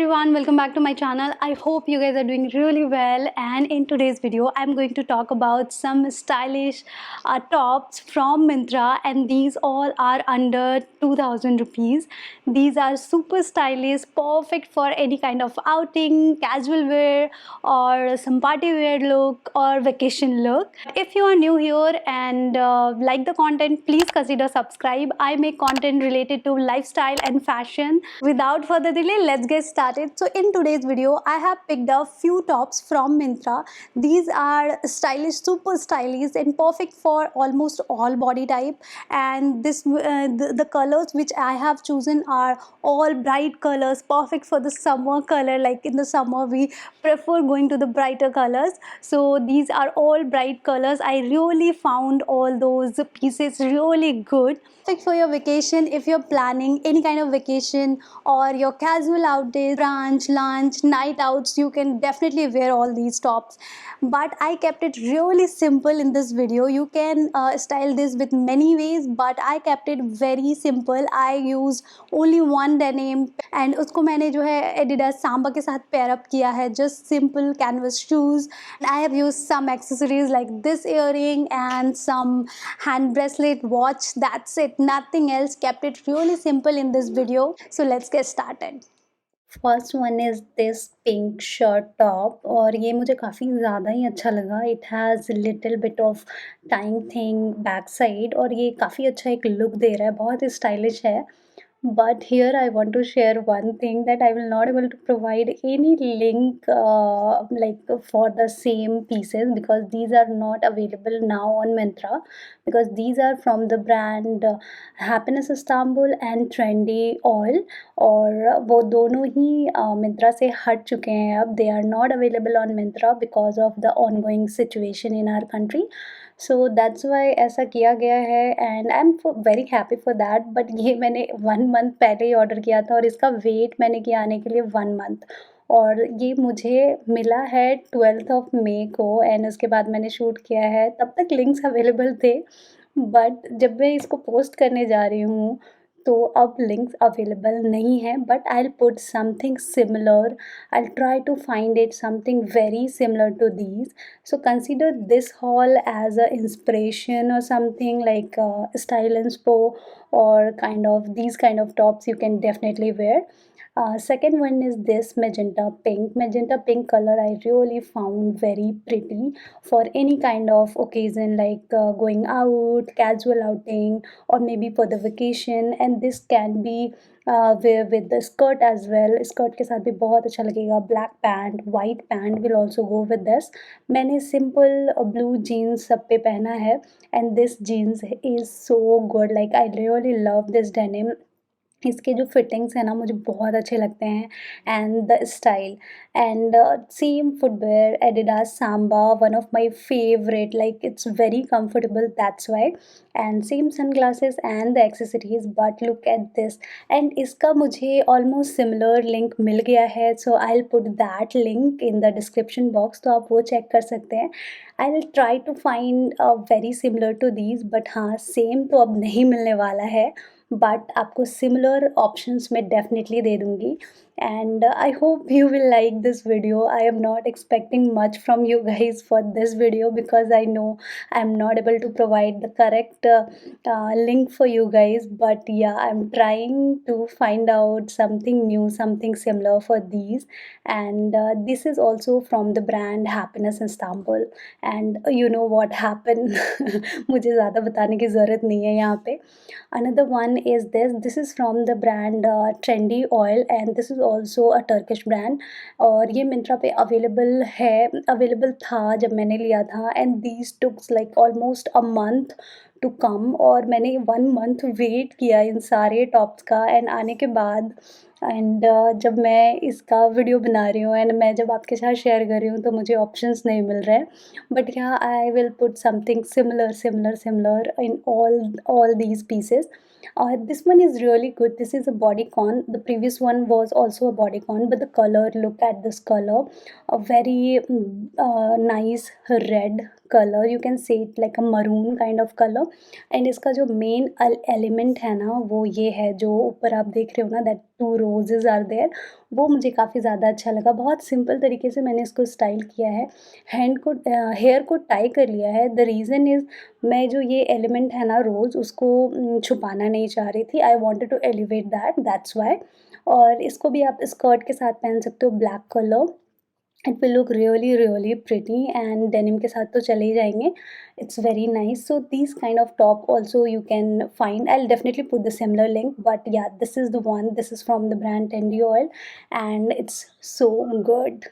everyone, welcome back to my channel. I hope you guys are doing really well, and in today's video I'm going to talk about some stylish tops from Myntra, and these all are under 2000 rupees. These are super stylish, perfect for any kind of outing, casual wear or some party wear look or vacation look. If you are new here and like the content, please consider subscribe. I make content related to lifestyle and fashion. Without further delay, let's get started. So in today's video I have picked up few tops from Myntra. These are stylish, super stylish and perfect for almost all body type, and the colors which I have chosen are all bright colors, perfect for the summer color. Like in the summer we prefer going to the brighter colors, so these are all bright colors. I really found all those pieces really good, perfect for your vacation. If you're planning any kind of vacation or your casual outdays, brunch, lunch, night outs, you can definitely wear all these tops. But I kept it really simple in this video. You can style this with many ways, but I kept it very simple. I used only one denim and उसको मैंने जो है Adidas Samba के साथ pair up किया है. Just simple canvas shoes. And I have used some accessories like this earring and some hand bracelet, watch. That's it, nothing else. Kept it really simple in this video. So let's get started. First one is this pink shirt top, और ये मुझे काफ़ी ज़्यादा ही अच्छा लगा. It has little bit of time thing back side, और ये काफ़ी अच्छा एक लुक दे रहा है, बहुत ही स्टाइलिश है. But here I want to share one thing, that I will not able to provide any link like for the same pieces, because these are not available now on Myntra, because these are from the brand Happiness Istanbul and Trendy Oil, और वो दोनों ही Myntra से हट चुके हैं अब. They are not available on Myntra because of the ongoing situation in our country. So that's why ऐसा किया गया है, and I am very happy for that. But ये मैंने 1 मंथ पहले ही ऑर्डर किया था, और इसका वेट मैंने किया आने के लिए 1 मंथ, और ये मुझे मिला है 12 मई को, एंड उसके बाद मैंने शूट किया है. तब तक लिंक्स अवेलेबल थे, बट जब मैं इसको पोस्ट करने जा रही हूँ तो अब लिंक्स अवेलेबल नहीं है. But I will put something similar. I will try to find it something very similar to these. So consider this haul as a inspiration or something like style inspo, or kind of these kind of tops you can definitely wear. Second one is this magenta pink. Magenta pink color I really found very pretty for any kind of occasion, like going out, casual outing, or maybe for the vacation. And this can be wear with the skirt as well. Skirt के साथ भी बहुत अच्छा लगेगा. Black pant, white pant will also go with this. मैंने simple blue jeans सब पे पहना है, and this jeans is so good. Like I really love this denim. इसके जो फिटिंग्स हैं ना, मुझे बहुत अच्छे लगते हैं, and the style. And same footwear Adidas Samba, one of my favourite. Like it's very comfortable, that's why. And same sunglasses and the accessories. But look at this, and इसका मुझे almost similar link मिल गया है, so I will put that link in the description box, तो आप वो check कर सकते हैं. I will try to find very similar to these, but हाँ, सेम तो अब नहीं मिलने वाला है, बट आपको सिमिलर ऑप्शंस मैं डेफिनेटली दे दूँगी. And I hope you will like this video. I am not expecting much from you guys for this video, because I know I'm not able to provide the correct link for you guys. But yeah, I'm trying to find out something new, something similar for these. And this is also from the brand Happiness Istanbul. And you know what happened. मुझे ज़्यादा बताने की ज़रूरत नहीं है यहाँ पे. Another one is this is from the brand Trendy Oil, and this is also a Turkish brand. और ये मिंत्रा पे अवेलेबल था जब मैंने लिया था. And these took like almost a month to come, और मैंने 1 मंथ वेट किया इन सारे टॉप्स का, एंड आने के बाद, एंड जब मैं इसका वीडियो बना रही हूँ एंड मैं जब आपके साथ शेयर कर रही हूँ, तो मुझे ऑप्शंस नहीं मिल रहे हैं. But yeah, I will put something similar in all these pieces. This one is really good. This is a bodycon. The previous one was also a bodycon, but the color, look at this color, a very nice red color. You can say it like a maroon kind of color. And इसका जो main element है ना, वो ये है, जो ऊपर आप देख रहे हो ना, that 2 roses are there. वो मुझे काफ़ी ज़्यादा अच्छा लगा। बहुत सिंपल तरीके से मैंने इसको स्टाइल किया है। हेयर को टाई कर लिया है। द रीज़न इज़, मैं जो ये एलिमेंट है ना रोज़, उसको छुपाना नहीं चाह रही थी। I wanted to elevate that's why. और इसको भी आप स्कर्ट के साथ पहन सकते हो, black colour. It will look really really pretty, and denim के साथ तो चले ही जाएंगे। It's very nice. So this kind of top also you can find, I definitely put the similar link, but yeah this is the one, this is from the brand Tandy Oil, and it's so good.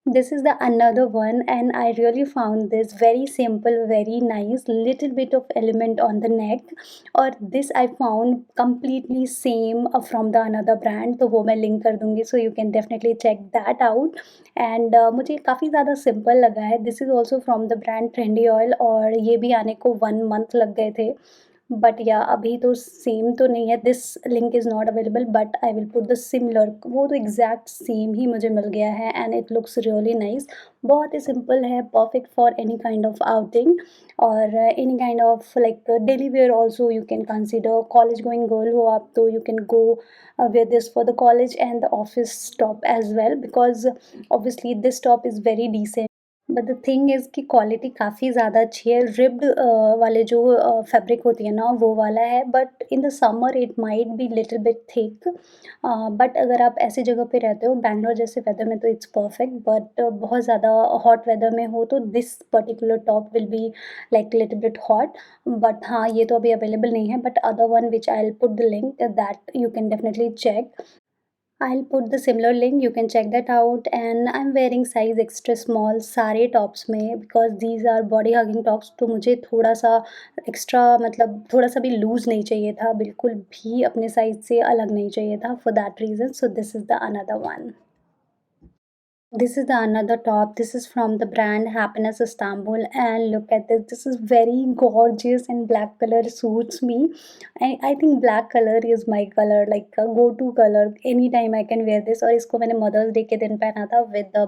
This is the another one, and I really found this very simple, very nice, little bit of element on the neck. और this I found completely same from the another brand, तो वो मैं link कर दूँगी, so you can definitely check that out. and मुझे काफ़ी ज़्यादा simple लगा है। This is also from the brand Trendy Oil, और ये भी आने को 1 month लग गए थे। बट या अभी तो सेम तो नहीं है, this link is not available, but I will put the similar. वो तो एग्जैक्ट सेम ही मुझे मिल गया है, and it looks really nice. बहुत ही सिंपल है, perfect for any kind of outing, और any kind of like daily wear also you can consider. College going girl हो आप, तो you can go wear this for the college and the office top as well, because obviously this top is very decent. But the thing is कि quality काफ़ी ज़्यादा अच्छी है। Ribbed वाले जो फैब्रिक होती है ना, वो वाला है, but in the summer it might be little bit thick. But अगर आप ऐसी जगह पे रहते हो, बैंगलोर जैसे वेदर में, तो इट्स परफेक्ट। बट बहुत ज़्यादा हॉट वेदर में हो तो this particular top will be like little bit hot. But हाँ, ये तो अभी अवेलेबल नहीं है, but other one which I will put the link, that you can definitely check. I'll put the similar link, you can check that out. And I'm wearing size extra small सारे tops में, because these are body hugging tops, तो मुझे थोड़ा सा extra, मतलब थोड़ा सा भी लूज़ नहीं चाहिए था, बिल्कुल भी अपने साइज़ से अलग नहीं चाहिए था। For that reason, so this is the another one. This is the another top. This is from the brand Happiness Istanbul, and look at this. This is very gorgeous, and black color suits me. I think black color is my color, like a go-to color. Anytime I can wear this. और इसको मैंने Mother's Day के दिन पहना था with the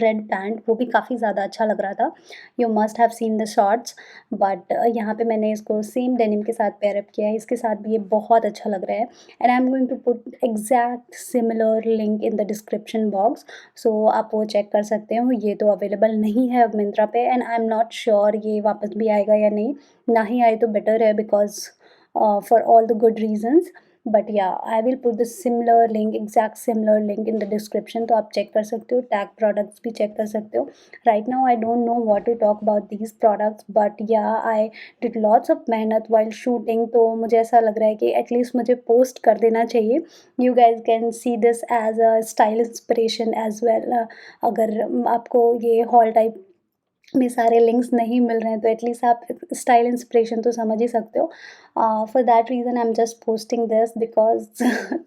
red band. वो भी काफ़ी ज़्यादा अच्छा लग रहा था. You must have seen the shots. But यहाँ पे मैंने इसको सेम डेनिम के साथ पेयर अप किया है. इसके साथ भी ये बहुत अच्छा लग रहा है. And I'm going to put exact similar link in the description box. सो आप वो चेक कर सकते हो। ये तो अवेलेबल नहीं है अब मिंत्रा पे, and I am not sure ये वापस भी आएगा या नहीं। ना ही आए तो बेटर है, because for all the good reasons. But yeah I will put the similar link, exact similar link in the description, तो आप चेक कर सकते हो। टैग प्रोडक्ट्स भी चेक कर सकते हो। Right now I don't know what to talk about these products, but yeah I did lots of मेहनत वाइल शूटिंग, तो मुझे ऐसा लग रहा है कि एटलीस्ट मुझे पोस्ट कर देना चाहिए। You guys can see this as a style inspiration as well. अगर आपको ये हॉल टाइप में सारे लिंक्स नहीं मिल रहे हैं, तो एटलीस्ट आप स्टाइल इंस्पिरेशन तो समझ ही सकते हो। For that reason I am just posting this, because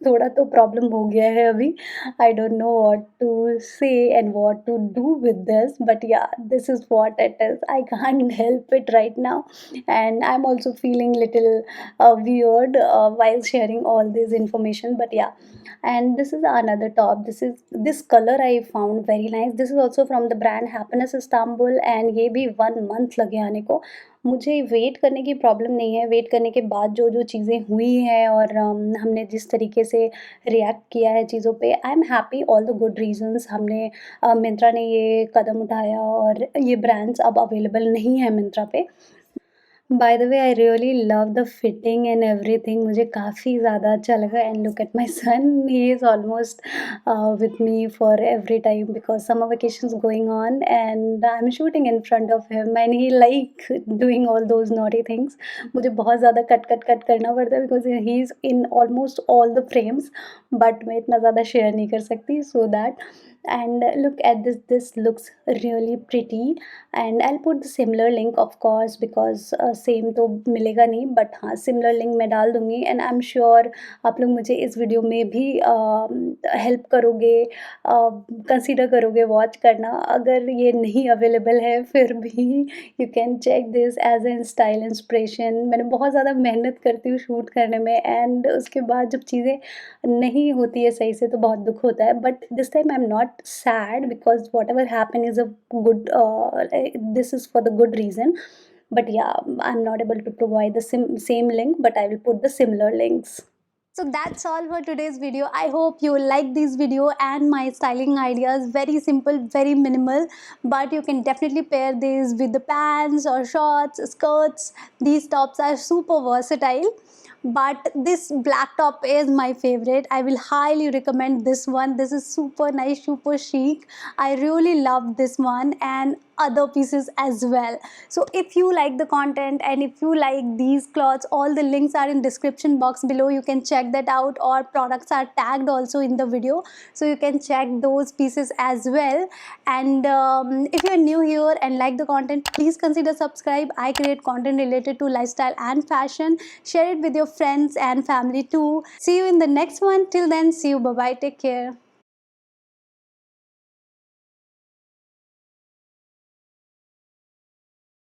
थोड़ा तो प्रॉब्लम हो गया है अभी। आई डोंट नो व्हाट टू से and what to do with this, but yeah this is what it is. I can't help it right now, and I am also feeling little weird while sharing all this information, but yeah. And this is another top. This color I found very nice. This is also from the brand Happiness Istanbul, and ये भी 1 month लगे आने को। मुझे wait करने की problem नहीं है। वेट करने के बाद जो जो चीज़ें हुई हैं, और हमने जिस तरीके से रिएक्ट किया है चीज़ों पे, I am happy. All the good reasons, हमने मिंत्रा ने ये कदम उठाया, और ये ब्रांड्स अब अवेलेबल नहीं है मिंत्रा पे। By the way, I really love the fitting and everything. मुझे काफ़ी ज़्यादा अच्छा लगा। And look at my son, he is almost with me for every time, because summer vacations going on, and I am shooting in front of him, and he like doing all those naughty things. मुझे बहुत ज़्यादा cut करना पड़ता है, because he is in almost all the frames, but मैं इतना ज़्यादा share नहीं कर सकती, so that. And look at this looks really pretty, and I'll put the similar link of course, because same तो मिलेगा नहीं, but हाँ similar link मैं डाल दूँगी। and I'm sure आप लोग मुझे इस वीडियो में भी हेल्प करोगे, कंसीडर करोगे वॉच करना। अगर ये नहीं अवेलेबल है फिर भी you can check this as an style inspiration. मैंने बहुत ज़्यादा मेहनत करती हूँ शूट करने में, एंड उसके बाद जब चीज़ें नहीं होती है सही से, तो बहुत दुख होता है। But this time I am not sad, because what ever happen is a good, this is for the good reason. But yeah, I'm not able to provide the same link, but I will put the similar links. So that's all for today's video. I hope you like this video and my styling ideas. Very simple, very minimal, but you can definitely pair these with the pants or shorts, skirts. These tops are super versatile, but this black top is my favorite. I will highly recommend this one. This is super nice, super chic. I really love this one and other pieces as well. So if you like the content and if you like these clothes, all the links are in description box below. You can check that out, or products are tagged also in the video, so you can check those pieces as well. And if you're new here and like the content, please consider subscribe. I create content related to lifestyle and fashion. Share it with your friends and family too. See you in the next one. Till then, see you. Bye bye. Take care.